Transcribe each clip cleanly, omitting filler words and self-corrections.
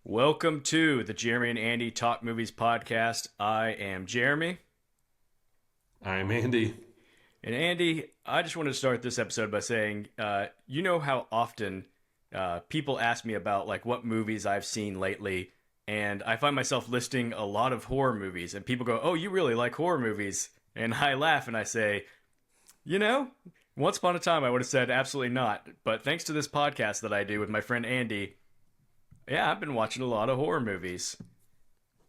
Welcome to the Jeremy and Andy Talk Movies podcast. I am Jeremy. I'm Andy. And Andy, I just wanted to start this episode by saying, you know how often people ask me about like what movies I've seen lately, and I find myself listing a lot of horror movies, and people go, "Oh, you really like horror movies?" And I laugh and I say, you know, once upon a time I would have said absolutely not, but thanks to this podcast that I do with my friend Andy, yeah, I've been watching a lot of horror movies.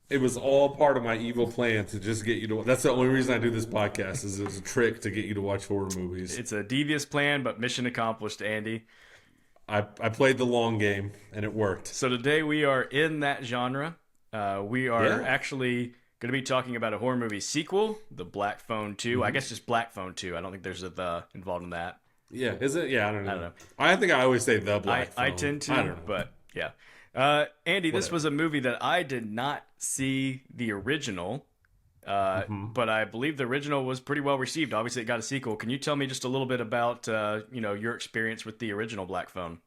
It was all part of my evil plan to just get you to. That's the only reason I do this podcast is it's a trick to get you to watch horror movies. It's a devious plan, but mission accomplished, Andy. I played the long game and it worked. So today we are in that genre. We are Yeah. actually going to be talking about a horror movie sequel, The Black Phone 2. I hmm guess just Black Phone 2. I don't think there's a the involved in that. Yeah. Is it? Yeah. I don't I don't know. know. I think I always say the I, black I phone. tend I to, don't know. but yeah. Andy, this Whatever. was a movie that I did not see the original, hmm but I believe the original was pretty well received. Obviously, it got a sequel. Can you tell me just a little bit about your experience with the original Black Phone?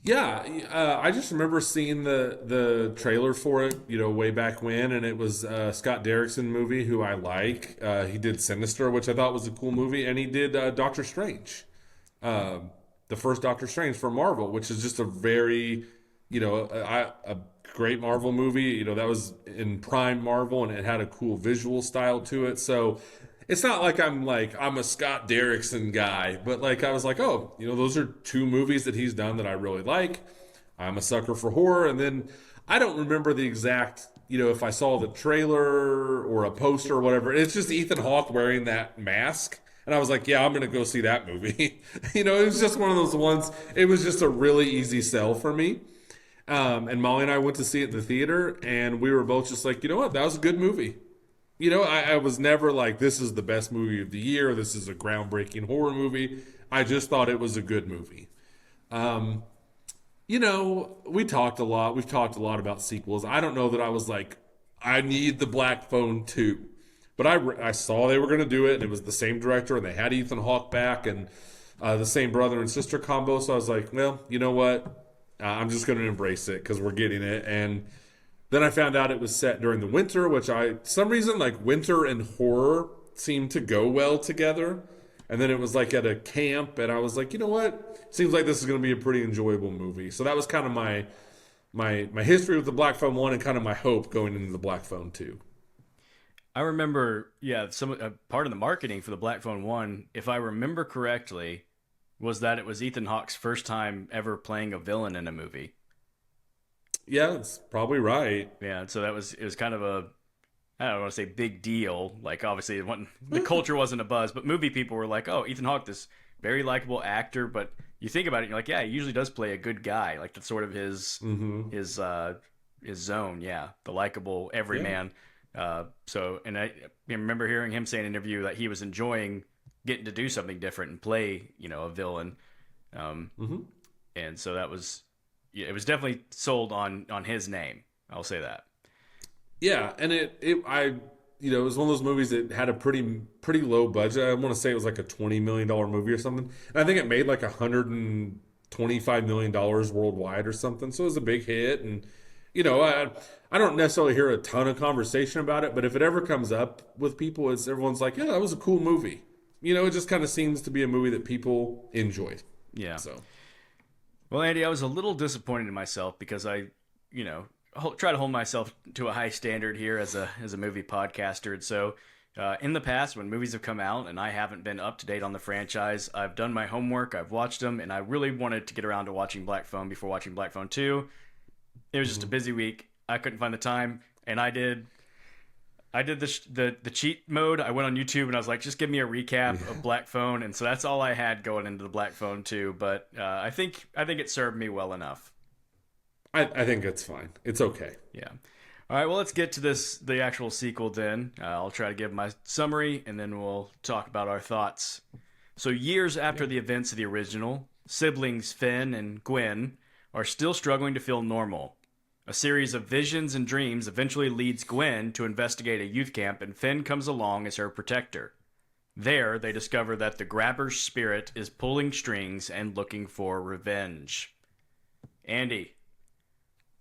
Yeah. I just remember seeing the trailer for it, way back when, and it was Scott Derrickson movie, who I like. He did Sinister, which I thought was a cool movie, and he did Doctor Strange. The first Doctor Strange for Marvel, which is just a very, a great Marvel movie. That was in prime Marvel, and it had a cool visual style to it. So it's not like I'm a Scott Derrickson guy, but like I was like, oh, those are two movies that he's done that I really like. I'm a sucker for horror, and then I don't remember the exact. If I saw the trailer or a poster or whatever, it's just Ethan Hawke wearing that mask. And I was like, yeah, I'm going to go see that movie. It was just one of those ones. It was just a really easy sell for me. And Molly and I went to see it in the theater, and we were both just like, you know what? That was a good movie. I was never like, this is the best movie of the year. This is a groundbreaking horror movie. I just thought it was a good movie. Um, we talked a lot. We've talked a lot about sequels. I don't know that I was like, I need the Black Phone 2. But I saw they were going to do it, and it was the same director, and they had Ethan Hawke back, and the same brother and sister combo. So I was like, well, you know what? I'm just going to embrace it because we're getting it. And then I found out it was set during the winter, which some reason, like winter and horror seem to go well together. And then it was like at a camp, and I was like, you know what? Seems like this is going to be a pretty enjoyable movie. So that was kind of my history with the Black Phone 1 and kind of my hope going into the Black Phone 2. I remember, yeah, some part of the marketing for the Black Phone 1, if I remember correctly, was that it was Ethan Hawke's first time ever playing a villain in a movie. Yeah, it's probably right. Yeah, so it was kind of a, I don't want to say big deal. Like obviously the culture wasn't a buzz, but movie people were like, "Oh, Ethan Hawke, this very likable actor." But you think about it, you're like, "Yeah, he usually does play a good guy. Like that's sort of his zone." Yeah, the likable Yeah. everyman. And I remember hearing him say in an interview that he was enjoying getting to do something different and play, a villain. Um, hmm and so that was, yeah, it was definitely sold on his name. I'll say that. Yeah, and it was one of those movies that had a pretty low budget. I want to say it was like a $20 million movie or something. And I think it made like $125 million worldwide or something. So it was a big hit. And I don't necessarily hear a ton of conversation about it, but if it ever comes up with people, everyone's like, yeah, that was a cool movie. It just kind of seems to be a movie that people enjoyed. Yeah. So Well, Andy, I was a little disappointed in myself because you know, try to hold myself to a high standard here as a movie podcaster. And so, in the past, when movies have come out and I haven't been up to date on the franchise, I've done my homework, I've watched them, and I really wanted to get around to watching Black Phone before watching Black Phone 2. It was just a mhm. busy week. I couldn't find the time, and I did the cheat mode. I went on YouTube and I was like, just give me a recap of Yeah. Black Phone, and so that's all I had going into the Black Phone 2. But I think it served me well enough. I think it's fine. It's okay. Yeah. All right. Well, let's get to the actual sequel then. I'll try to give my summary, and then we'll talk about our thoughts. So, years after Yeah. the events of the original, siblings Finn and Gwen are still struggling to feel normal. A series of visions and dreams eventually leads Gwen to investigate a youth camp, and Finn comes along as her protector. There, they discover that the grabber's spirit is pulling strings and looking for revenge. Andy,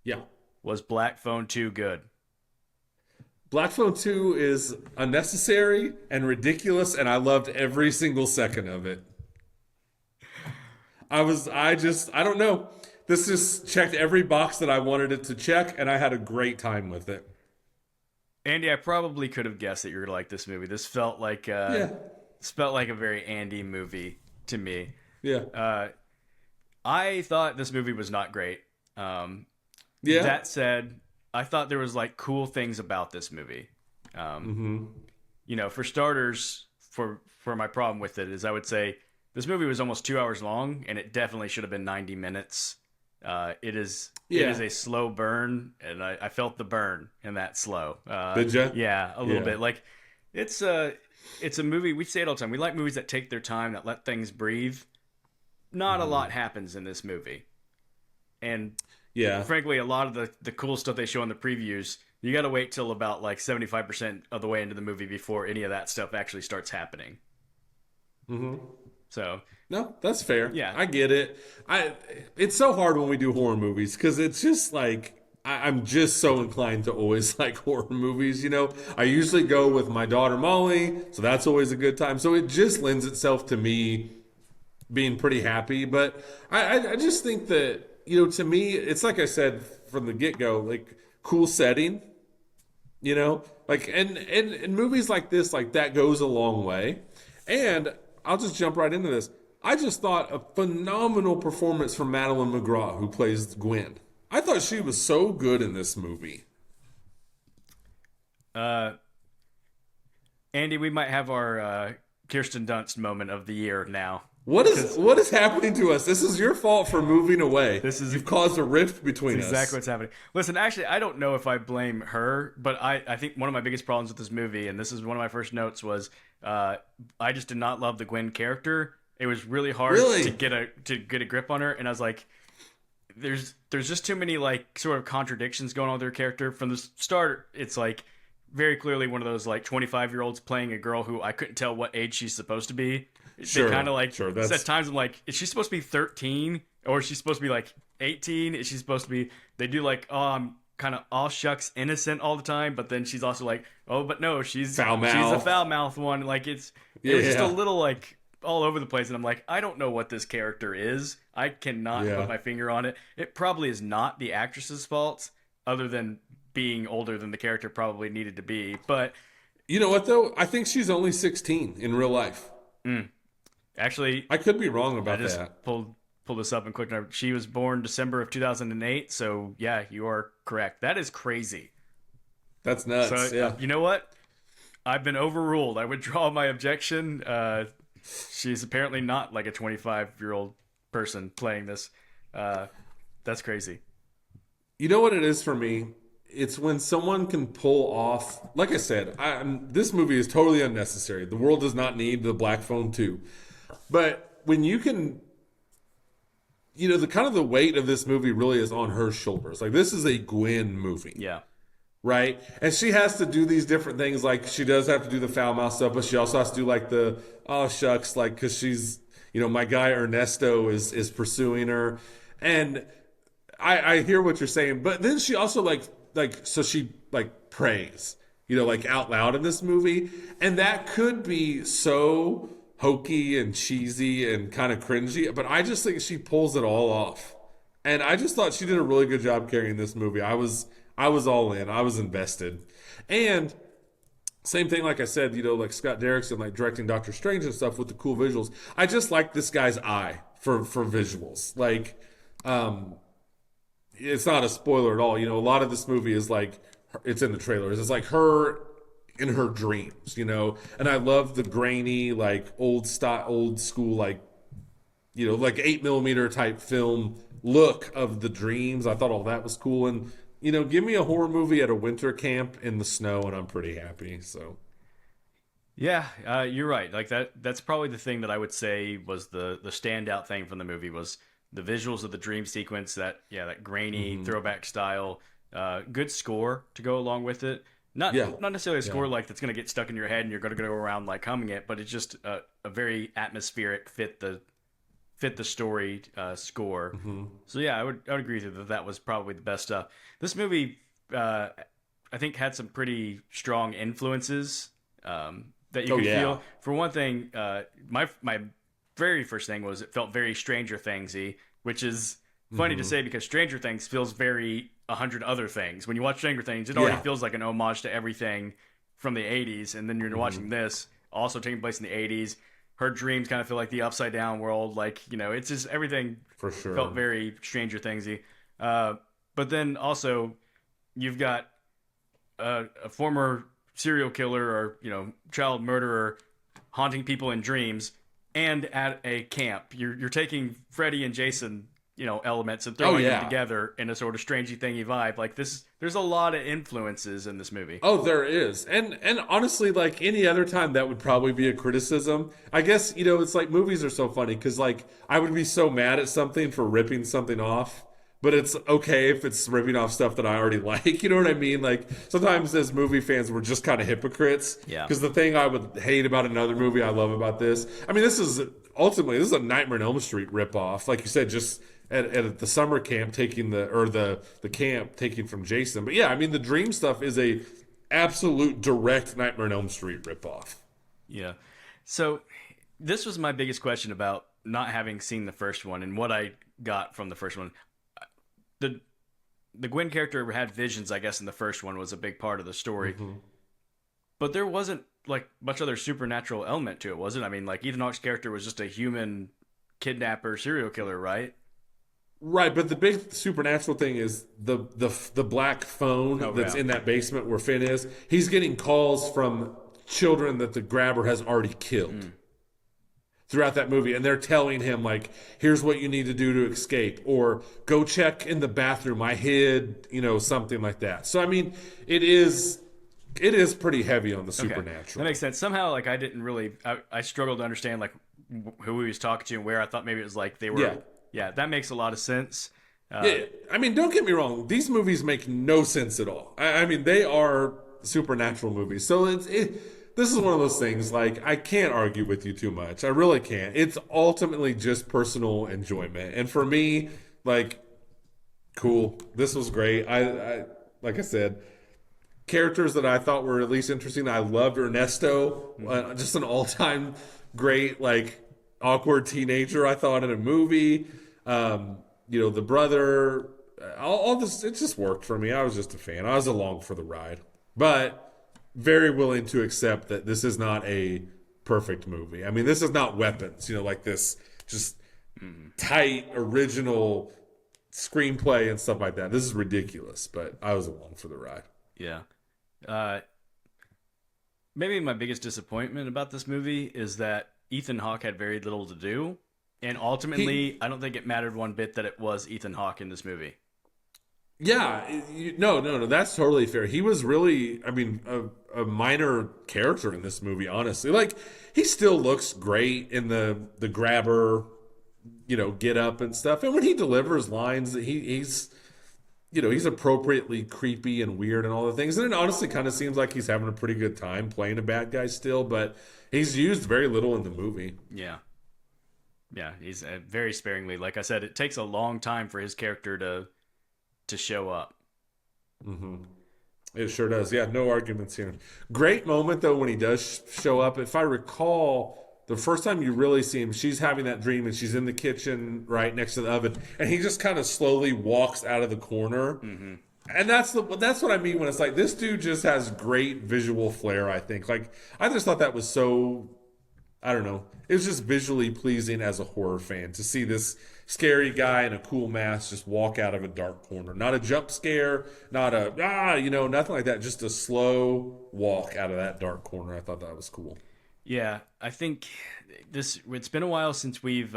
Yeah. Was Black Phone 2 good? Black Phone 2 is unnecessary and ridiculous, and I loved every single second of it. I don't know. This just checked every box that I wanted it to check, and I had a great time with it. Andy, I probably could have guessed that you were like this movie. Yeah. This felt like a very Andy movie to me. Yeah. I thought this movie was not great. Yeah. That said, I thought there was like cool things about this movie. Mm-hmm. For starters, for my problem with it is I would say this movie was almost 2 hours long, and it definitely should have been 90 minutes. It is a slow burn, and I felt the burn in that slow. Did you? Yeah, a little Yeah. bit. Like it's a it's a movie. We say it all the time. We like movies that take their time, that let things breathe. Not a lot happens in this movie, and Yeah. frankly, a lot of the cool stuff they show in the previews, you got to wait till about like 75% of the way into the movie before any of that stuff actually starts happening. Mm-hmm. So, No, that's fair. Yeah. I get it. It's so hard when we do horror movies because it's just like I'm just so inclined to always like horror movies. I usually go with my daughter Molly, so that's always a good time. So it just lends itself to me being pretty happy. But I just think that to me, it's like I said from the get go, like cool setting. Like and movies like this, like that goes a long way. And I'll just jump right into this. I just thought a phenomenal performance from Madeline McGraw, who plays Gwen. I thought she was so good in this movie. uh, Andy, we might have our Kirsten Dunst moment of the year now. What is happening to us? This is your fault for moving away. You've caused a rift between us. Exactly what's happening. Listen, actually, I don't know if I blame her, but I think one of my biggest problems with this movie, and this is one of my first notes, was I just did not love the Gwen character. It was really hard to get a grip on her, and I was like, there's just too many like sort of contradictions going on with her character from the start. It's like very clearly one of those like 25-year-olds playing a girl who I couldn't tell what age she's supposed to be. Sure, they kind of like sure, at times I'm like, is she supposed to be 13 or is she supposed to be like 18? Is she supposed to be? They do like, oh, I'm kind of all shucks innocent all the time, but then she's also like, oh, but no, she's foul mouth. She's a foul mouth one. Like it was just a little like all over the place, and I'm like, I don't know what this character is. I cannot put my finger on it. It probably is not the actress's fault, other than being older than the character probably needed to be. But you know what though? I think she's only 16 in real life. Actually, I could be wrong about I just that. pulled this up and quick. She was born December of 2008. So yeah, you are correct. That is crazy. That's nuts. So yeah. You know what? I've been overruled. I withdraw my objection. She's apparently not like a 25-year-old person playing this. That's crazy. You know what it is for me? It's when someone can pull off. Like I said, this movie is totally unnecessary. The world does not need the Black Phone 2. But when you can, the kind of the weight of this movie really is on her shoulders. Like this is a Gwen movie. Yeah. Right? And she has to do these different things. Like she does have to do the foul mouth stuff, but she also has to do like the, oh shucks, like, cause she's, my guy Ernesto is pursuing her. And I hear what you're saying, but then she also so she like prays, like out loud in this movie. And that could be so hokey and cheesy and kind of cringy, but I just think she pulls it all off. And I just thought she did a really good job carrying this movie. I was all in. I was invested. And same thing, like I said, like Scott Derrickson, like directing Doctor Strange and stuff with the cool visuals. I just like this guy's eye for visuals. Like, it's not a spoiler at all. A lot of this movie is like, it's in the trailers. It's like her in her dreams, and I love the grainy, like old school, like, like 8mm type film look of the dreams. I thought all that was cool. And, give me a horror movie at a winter camp in the snow and I'm pretty happy. So. Yeah, you're right. Like that's probably the thing that I would say was the standout thing from the movie was the visuals of the dream sequence, that grainy throwback style, good score to go along with it. Not necessarily a score like that's going to get stuck in your head and you're going to go around like humming it, but it's just a very atmospheric, fit the fit the story score. Hmm. So yeah, I would agree with you that that was probably the best stuff. This movie, uh, I think, had some pretty strong influences that you Oh could yeah. feel. For one thing, my very first thing was it felt very Stranger Thingsy, which is funny to Hmm. say because Stranger Things feels very a hundred other things. When you watch Stranger Things, it already Yeah. feels like an homage to everything from the '80s, and then you're Hmm. watching this also taking place in the '80s. Her dreams kind of feel like the upside down world, like it's just everything For felt sure. very Stranger Thingsy. Uh, but then also you've got a former serial killer or child murderer haunting people in dreams, and at a camp, you're taking Freddy and Jason elements and Oh throwing them yeah. together in a sort of strangey thingy vibe. Like this, there's a lot of influences in this movie. Oh, there is. And honestly, like any other time that would probably be a criticism. I guess, it's like movies are so funny cuz like I would be so mad at something for ripping something off, but it's okay if it's ripping off stuff that I already like. You know what I mean? Like sometimes as movie fans we're just kind of hypocrites Yeah. because the thing I would hate about another movie I love about this. I mean, this is a Nightmare on Elm Street ripoff. Like you said, just at the summer camp taking the camp taking from Jason. But yeah, I mean the dream stuff is a absolute direct Nightmare on Elm Street ripoff. Yeah. So this was my biggest question about not having seen the first one and what I got from the first one. The the Gwen character had visions, I guess, in the first one was a big part of the story, Hmm. but there wasn't like much other supernatural element to it, was it? I mean, like Ethan Hawke's character was just a human kidnapper, serial killer, right? Right, but the big supernatural thing is the black phone Oh that's yeah. in that basement where Finn is. He's getting calls from children that the grabber has already killed Mm. throughout that movie, and they're telling him like, "Here's what you need to do to escape," or "Go check in the bathroom. I hid," something like that. So I mean, it is pretty heavy on the Okay, that supernatural. makes sense. Somehow, like I didn't really, I struggled to understand like who he was talking to and where. I thought maybe it was like they were. Yeah. Yeah, that makes a lot of sense. Uh, Yeah, I mean, don't get me wrong. These movies make no sense at all. I mean, they are supernatural movies. So this is one of those things. Like, I can't argue with you too much. I really can't. It's ultimately just personal enjoyment. And for me, like, cool. This was great. Like I said, characters that I thought were at least interesting. I loved Ernesto, just an all-time great, like awkward teenager. I thought in a movie. The brother, all this, it just worked for me. I was just a fan. I was along for the ride, but very willing to accept that this is not a perfect movie. I mean, this is not Weapons. Like this just tight original screenplay and stuff like that. This is ridiculous, but I was along for the ride. yeah. Uh, Maybe my biggest disappointment about this movie is that Ethan Hawke had very little to do, and He ultimately, I don't think it mattered one bit that it was Ethan Hawke in this movie. Yeah, no, no, no. That's totally fair. He was really, I mean, a minor character in this movie. Honestly, like he still looks great in the grabber, get up and stuff. And when he delivers lines, he's appropriately creepy and weird and all the things. And it honestly kind of seems like he's having a pretty good time playing a bad guy still. But he's used very little in the movie. Yeah, yeah, he's very sparingly. Like I said, it takes a long time for his character to show up. Hmm. It sure does. Yeah, no arguments here. Great moment though when he does show up. If I recall, the first time you really see him, she's having that dream and she's in the kitchen right next to the oven, and he just kind of slowly walks out of the corner. Hmm. And that's what I mean when it's like this dude just has great visual flair. I think like I just thought that was so I don't know. It was just visually pleasing as a horror fan to see this scary guy in a cool mask just walk out of a dark corner. Not a jump scare, not nothing like that. Just a slow walk out of that dark corner. I thought that was cool. Yeah, I think it's been a while since we've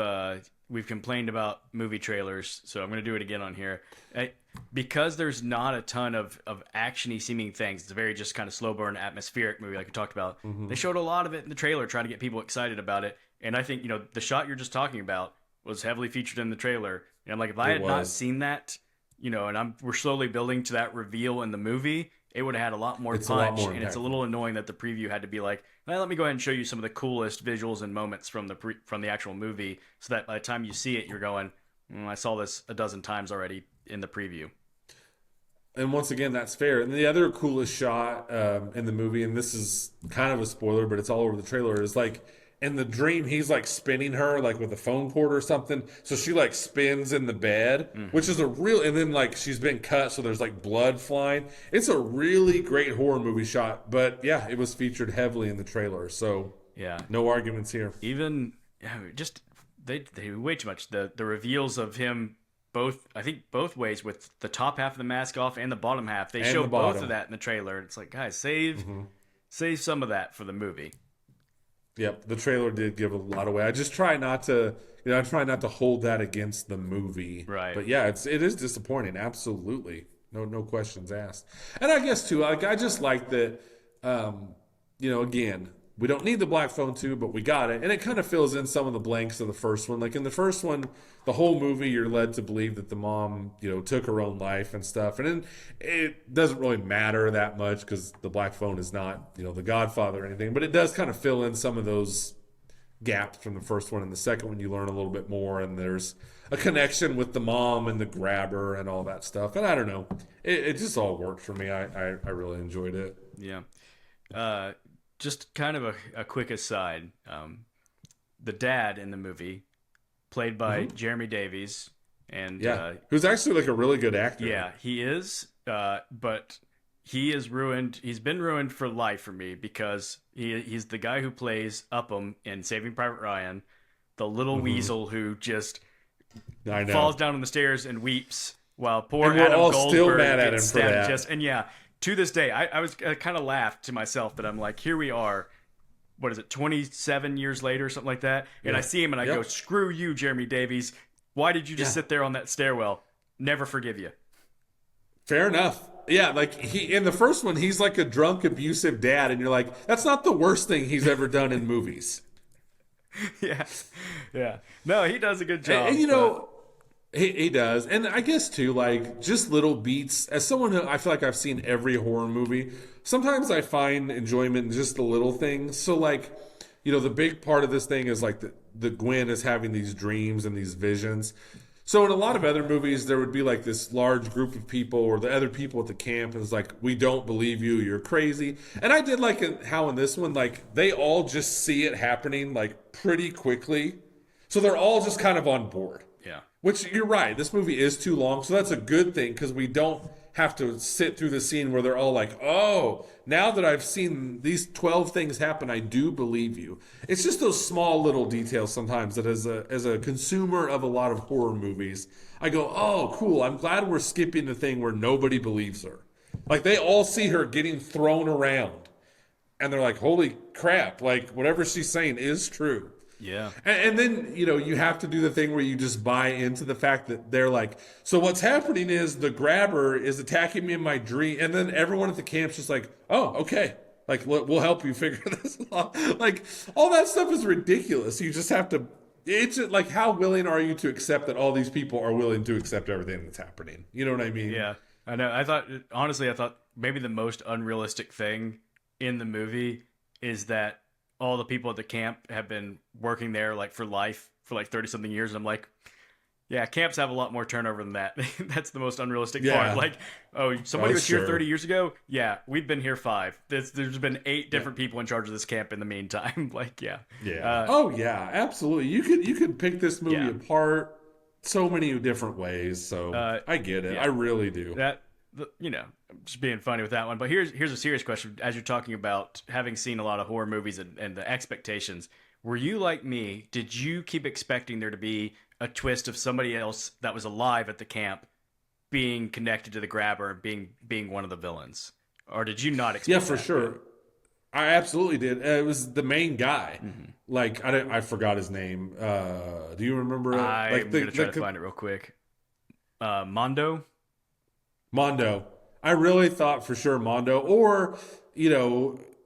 complained about movie trailers, so I'm going to do it again on here. Because there's not a ton of actiony seeming things. It's a very just kind of slow burn atmospheric movie like we talked about. They showed a lot of it in the trailer trying to get people excited about it. And I think, the shot you're just talking about was heavily featured in the trailer. And like if I It had not was. seen that, and we're slowly building to that reveal in the movie, it would have had a lot more It's a lot punch. more And it's a impactful. little annoying that the preview had to be like, let me go ahead and show you some of the coolest visuals and moments from from the actual movie, so that by the time you see it, you're going, I saw this a dozen times already in the preview. And once again, that's fair. And the other coolest shot in the movie, and this is kind of a spoiler, but it's all over the trailer, is like in the dream, he's like spinning her like with a phone cord or something. So she like spins in the bed, which is a real, and then like she's been cut, so there's like blood flying. It's a really great horror movie shot, but yeah, it was featured heavily in the trailer. So Yeah, no arguments here. even just they do way too much. The reveals of him both, I think both ways, with the top half of the mask off and the bottom half. They And show the both bottom. of that in the trailer. It's like, guys, save some of that for the movie. Yep, the trailer did give a lot away. I just try not to, I try not to hold that against the movie. Right. But yeah, it is disappointing. Absolutely, no questions asked. And I guess too, like I just like that. Again, we don't need the black phone too, but we got it, and it kind of fills in some of the blanks of the first one. Like in the first one, the whole movie you're led to believe that the mom, took her own life and stuff, and then it doesn't really matter that much because the black phone is not, the Godfather or anything, but it does kind of fill in some of those gaps from the first one. And the second one, you learn a little bit more, and there's a connection with the mom and the grabber and all that stuff. And I don't know, it just all worked for me. I really enjoyed it. Yeah. Just kind of a quick aside. The dad in the movie, played by Jeremy Davies, and who's actually like a really good actor. yeah, he is. But he is ruined. He's been ruined for life for me because he's the guy who plays Upham in Saving Private Ryan, the little weasel who just I know. falls down on the stairs and weeps while poor And we're Adam all Goldberg still mad at gets him for stabbed that. just and yeah. To this day, I was kind of laughed to myself that I'm like, here we are, what is it, 27 years later or something like that, and I see him and I go, screw you, Jeremy Davies. Why did you just sit there on that stairwell? Never forgive you. Fair enough. Yeah, like he in the first one, he's like a drunk, abusive dad, and you're like, that's not the worst thing he's ever done in movies. Yeah. No, he does a good job. And he does. And I guess too, like just little beats. As someone who I feel like I've seen every horror movie, sometimes I find enjoyment in just the little things. So like, the big part of this thing is like the Gwen is having these dreams and these visions. So in a lot of other movies, there would be like this large group of people or the other people at the camp is like, we don't believe you, you're crazy. And I did like how in this one, like they all just see it happening like pretty quickly. So they're all just kind of on board. yeah. Which you're right, this movie is too long, so that's a good thing because we don't have to sit through the scene where they're all like, oh, now that I've seen these 12 things happen, I do believe you. It's just those small little details sometimes that as a consumer of a lot of horror movies, I go, oh, cool, I'm glad we're skipping the thing where nobody believes her. Like they all see her getting thrown around and they're like, holy crap, like whatever she's saying is true. Yeah. And then, you have to do the thing where you just buy into the fact that they're like, so what's happening is the grabber is attacking me in my dream. And then everyone at the camp's just like, oh, okay. Like, we'll help you figure this out. Like, all that stuff is ridiculous. You just have to, it's just like, how willing are you to accept that all these people are willing to accept everything that's happening? You know what I mean? Yeah. I know. I thought maybe the most unrealistic thing in the movie is that all the people at the camp have been working there like for life for like 30 something years. And I'm like, yeah, camps have a lot more turnover than that. That's the most unrealistic part. Like, oh, somebody was here 30 years ago. Yeah. We've been here 5. There's been 8 different people in charge of this camp in the meantime. Like, yeah. Yeah. Yeah, absolutely. You could pick this movie apart so many different ways. So I get it. I really do. I'm just being funny with that one. But here's a serious question. As you're talking about having seen a lot of horror movies and the expectations, were you like me? Did you keep expecting there to be a twist of somebody else that was alive at the camp being connected to the grabber and being one of the villains? Or did you not expect Yeah, for that? sure. I absolutely did. It was the main guy. Like I forgot his name. Do you remember it? I'm gonna try to find it real quick. Mondo. I really thought for sure Mondo, or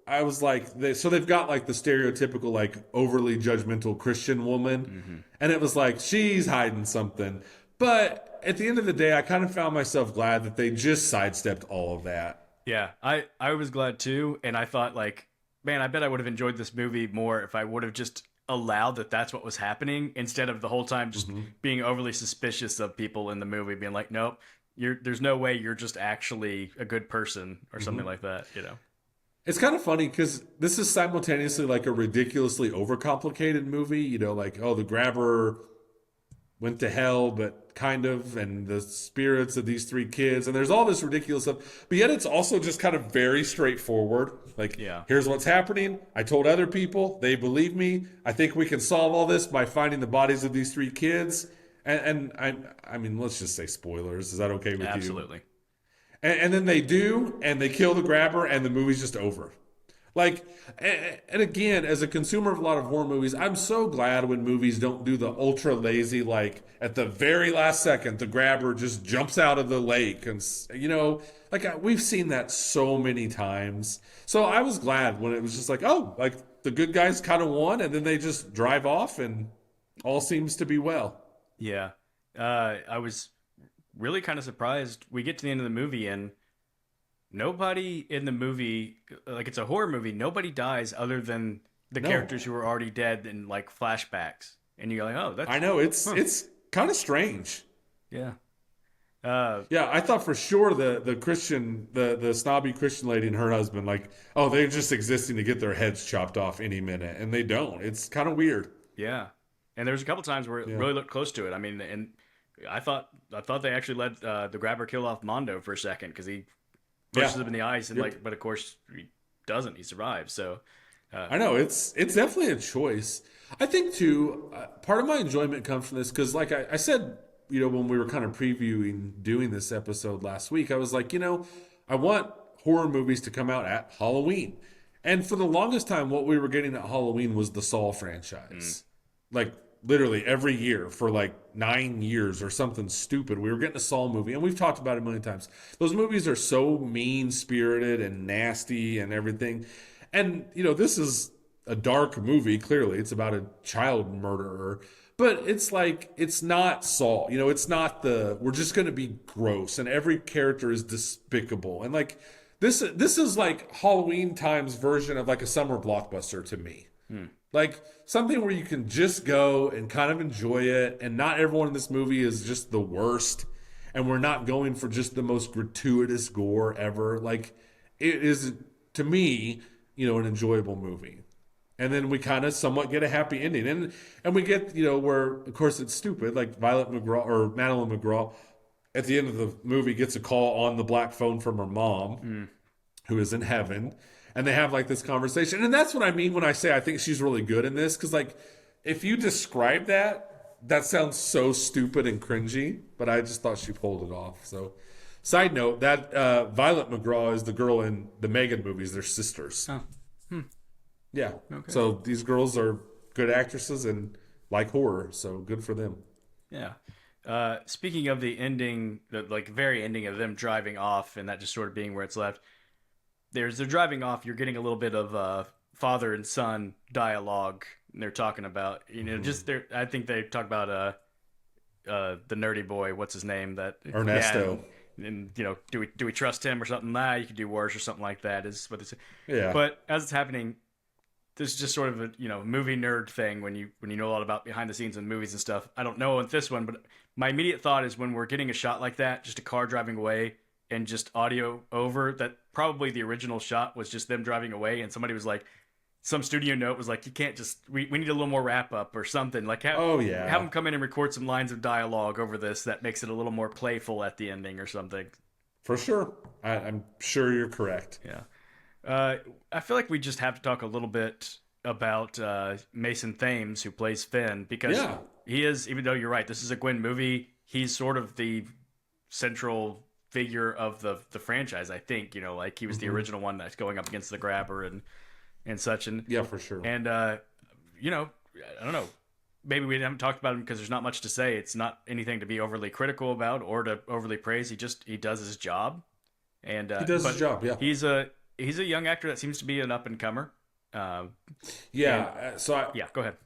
I was like, they've got like the stereotypical like overly judgmental Christian woman, and it was like she's hiding something. But at the end of the day, I kind of found myself glad that they just sidestepped all of that. Yeah, I was glad too, and I thought like man, I bet I would have enjoyed this movie more if I would have just allowed that that's what was happening instead of the whole time just Hmm. being overly suspicious of people in the movie, being like, nope, there's no way you're just actually a good person or something Hmm. like that, you know? It's kind of funny because this is simultaneously like a ridiculously overcomplicated movie. Like, oh, the grabber went to hell, but kind of, and the spirits of these three kids, and there's all this ridiculous stuff. But yet, it's also just kind of very straightforward. Like, Yeah, here's what's happening. I told other people, they believe me. I think we can solve all this by finding the bodies of these three kids. I mean, let's just say spoilers. Is that okay with you? absolutely. And then they do, and they kill the grabber, and the movie's just over. Like, and again, as a consumer of a lot of horror movies, I'm so glad when movies don't do the ultra lazy, like at the very last second, the grabber just jumps out of the lake. And, like we've seen that so many times. So I was glad when it was just like, oh, like the good guys kind of won, and then they just drive off, and all seems to be well. Yeah. I was really kind of surprised. We get to the end of the movie and nobody in the movie, like it's a horror movie, nobody dies other than the No, characters who are already dead in like flashbacks. And you're like, oh, I that's, know it's huh, it's kind of strange. yeah. Uh, Yeah, I thought for sure the Christian the snobby Christian lady and her husband, like, oh, they're just existing to get their heads chopped off any minute, and they don't. It's kind of weird. yeah. And there was a couple times where it Yeah, really looked close to it. I mean, and I thought they actually let the grabber kill off Mondo for a second because he yeah, pushes him in the ice and yep. like, but of course he doesn't. He survives. So, uh, I know it's definitely a choice. I think too. Part of my enjoyment comes from this because, like I said, when we were kind of previewing doing this episode last week, I was like, I want horror movies to come out at Halloween, and for the longest time, what we were getting at Halloween was the Saw mm, franchise. Like literally every year for like 9 years or something stupid. We were getting a Saw movie, and we've talked about it a million times. Those movies are so mean spirited and nasty and everything. And, this is a dark movie, clearly. It's about a child murderer. But it's like, it's not Saw. It's not we're just going to be gross, and every character is despicable. And like, this is like Halloween time's version of like a summer blockbuster to me. mm, Like something where you can just go and kind of enjoy it, and not everyone in this movie is just the worst, and we're not going for just the most gratuitous gore ever. Like it is to me, an enjoyable movie. And then we kind of somewhat get a happy ending, and we get where of course it's stupid, like Violet McGraw or Madeline McGraw at the end of the movie gets a call on the black phone from her mom mm. who is in heaven, and they have like this conversation. And that's what I mean when I say I think she's really good in this, because like if you describe that sounds so stupid and cringy, but I just thought she pulled it off. So side note, that Violet McGraw is the girl in the Megan movies. They're sisters. Oh, hmm, Yeah, okay. so these girls are good actresses and like horror, so good for them. Yeah. Speaking of the ending, the like very ending of them driving off and that just sort of being where it's left, they're driving off. You're getting a little bit of father and son dialogue. And they're talking about Hmm. just there. I think they talk about the nerdy boy. What's his name? That yeah. Ernesto. And do we trust him or something? Nah, you could do worse or something like that. Is what they say. Yeah. But as it's happening, this is just sort of a movie nerd thing when you know a lot about behind the scenes in movies and stuff. I don't know with this one, but my immediate thought is when we're getting a shot like that, just a car driving away and just audio over that. Probably the original shot was just them driving away, and somebody was like, some studio note was like, you can't just we need a little more wrap up or something. Like Oh have yeah, them come in and record some lines of dialogue over this that makes it a little more playful at the ending or something. for sure. I'm sure you're correct. Yeah. I feel like we just have to talk a little bit about Mason Thames, who plays Finn, because Yeah. he is, even though you're right, this is a Gwyn movie, he's sort of the central figure of the franchise, I think. Like he was the Hmm. original one that's going up against the grabber and such. And, Yeah, for sure. and you know, I don't know. Maybe we haven't talked about him because there's not much to say. It's not anything to be overly critical about or to overly praise. He does his job, and He does his but job. Yeah. he's a young actor that seems to be an up and comer. Uh, Yeah. and So yeah, go ahead.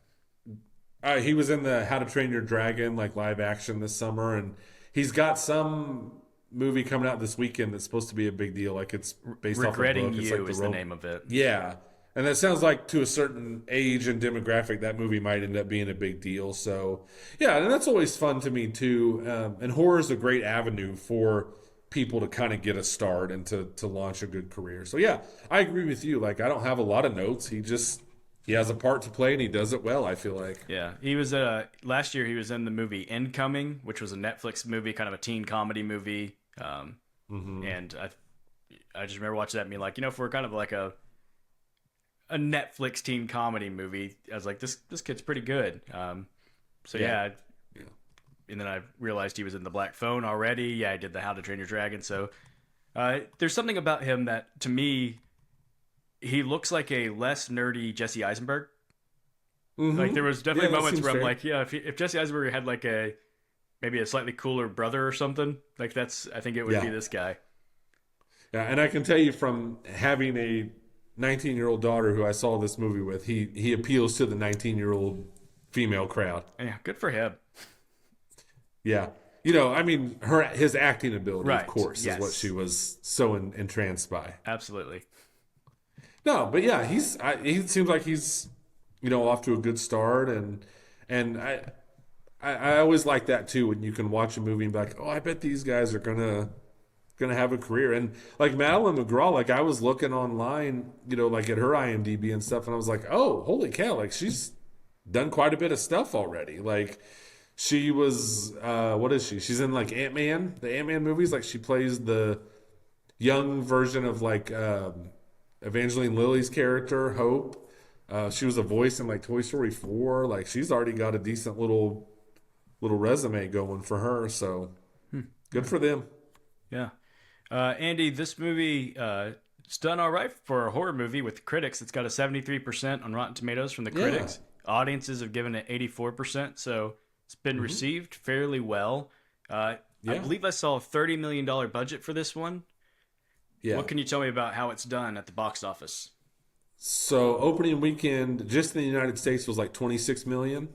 he was in the How to Train Your Dragon like live action this summer, and he's got some movie coming out this weekend that's supposed to be a big deal. Like it's based off a Regretting book. It's like You is the name of it. Yeah, And that sounds like to a certain age and demographic, that movie might end up being a big deal. So, yeah, and that's always fun to me too. And horror is a great avenue for people to kind of get a start and to launch a good career. So, yeah, I agree with you. Like, I don't have a lot of notes. He has a part to play and he does it well, I feel like. Yeah, he was last year. He was in the movie Incoming, which was a Netflix movie, kind of a teen comedy movie. And I just remember watching that and being like, for kind of like a Netflix teen comedy movie, I was like, this kid's pretty good. Yeah. And then I realized he was in The Black Phone already. Yeah, I did the How to Train Your Dragon. So there's something about him that, to me, he looks like a less nerdy Jesse Eisenberg. Like, there was definitely moments where I'm like, yeah, if Jesse Eisenberg had like maybe a slightly cooler brother or something, like I think it would be this guy. Yeah, and I can tell you from having a 19-year-old daughter who I saw this movie with, he appeals to the 19-year-old female crowd. Yeah, good for him. Yeah. His acting ability, Right. of course, Yes. is what she was so entranced by. Absolutely. No, but yeah, he seems like he's, off to a good start. And I always like that too, when you can watch a movie and be like, oh, I bet these guys are gonna have a career. And like Madeline McGraw, like I was looking online, like at her IMDb and stuff, and I was like, oh, holy cow, like she's done quite a bit of stuff already. Like she was, what is she? She's in like Ant-Man, the Ant-Man movies. Like she plays the young version of like Evangeline Lilly's character, Hope. She was a voice in like Toy Story 4. Like she's already got a decent little resume going for her. So good for them. Yeah. Andy, this movie it's done all right for a horror movie with the critics. It's got a 73% on Rotten Tomatoes from the critics. Audiences have given it 84%, so it's been received fairly well. I believe I saw a $30 million budget for this one. Yeah. What can you tell me about how it's done at the box office? So opening weekend, just in the United States, was like 26 million.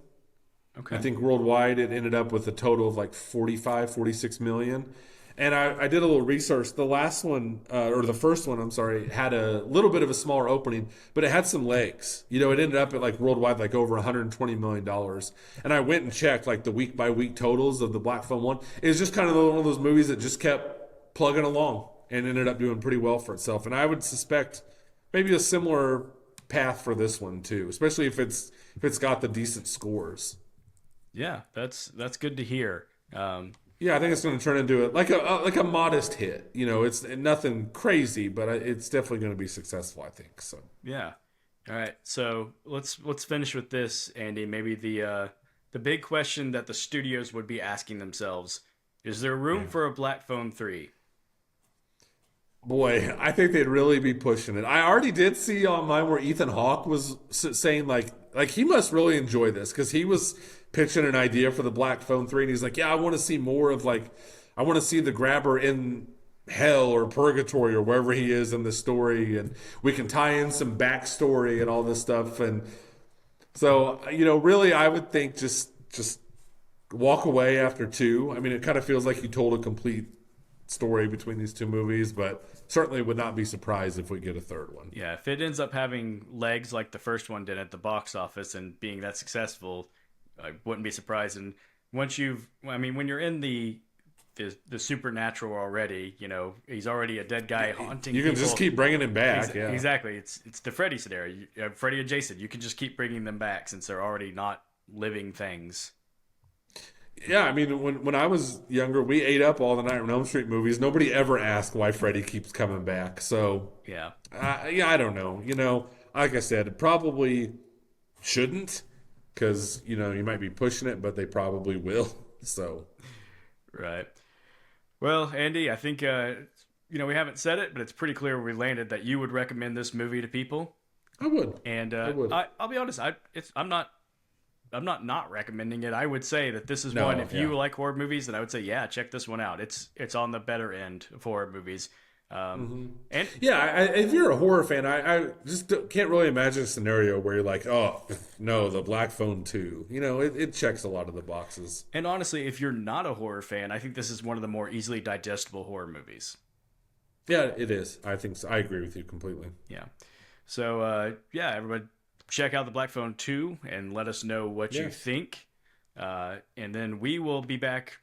Okay. I think worldwide it ended up with a total of like 46 million. And I did a little research. The last one, or the first one, I'm sorry, had a little bit of a smaller opening, but it had some legs. It ended up at like worldwide like over $120 million. And I went and checked like the week by week totals of the Black Phone one. It was just kind of one of those movies that just kept plugging along and ended up doing pretty well for itself. And I would suspect maybe a similar path for this one too, especially if it's got the decent scores. Yeah, that's good to hear. Yeah, I think it's going to turn into like a modest hit. It's nothing crazy, but it's definitely going to be successful, I think. So yeah. All right. So let's finish with this, Andy. Maybe the big question that the studios would be asking themselves: is there room for a Black Phone 3? Boy, I think they'd really be pushing it. I already did see online where Ethan Hawke was saying like he must really enjoy this, because he was pitching an idea for the Black Phone 3, and he's like, yeah, I want to see more of I want to see the grabber in hell or purgatory or wherever he is in the story, and we can tie in some backstory and all this stuff. And so, really, I would think just walk away after 2. I mean, it kind of feels like you told a complete story between these 2 movies, but certainly would not be surprised if we get a 3rd one. Yeah, if it ends up having legs like the first one did at the box office and being that successful, I wouldn't be surprised. And when you're in the supernatural already, he's already a dead guy haunting You can people. just keep bringing him back. Yeah, exactly. It's the Freddy scenario. Freddy and Jason, you can just keep bringing them back since they're already not living things. Yeah, I mean, when I was younger, we ate up all the Nightmare on Elm Street movies. Nobody ever asked why Freddy keeps coming back. So yeah, I don't know. Like I said, it probably shouldn't, because you might be pushing it, but they probably will. So right. Well, Andy, I think we haven't said it, but it's pretty clear where we landed that you would recommend this movie to people. I would. And I would. I'll be honest, I'm not recommending it. I would say that this is one. If you like horror movies, then I would say, yeah, check this one out. It's on the better end of horror movies. And yeah, if you're a horror fan, I just can't really imagine a scenario where you're like, oh no, the Black Phone 2. It checks a lot of the boxes. And honestly, if you're not a horror fan, I think this is one of the more easily digestible horror movies. Yeah, it is. I think so. I agree with you completely. Yeah. So yeah, everybody check out the Black Phone 2 and let us know what you Yeah. think. And then we will be back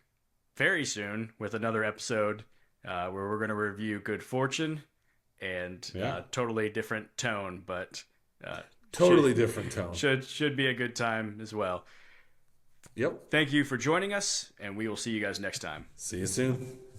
very soon with another episode where we're going to review Good Fortune and Yeah. totally different tone, but Totally different tone. should be a good time as well. Yep. Thank you for joining us, and we will see you guys next time. See you soon.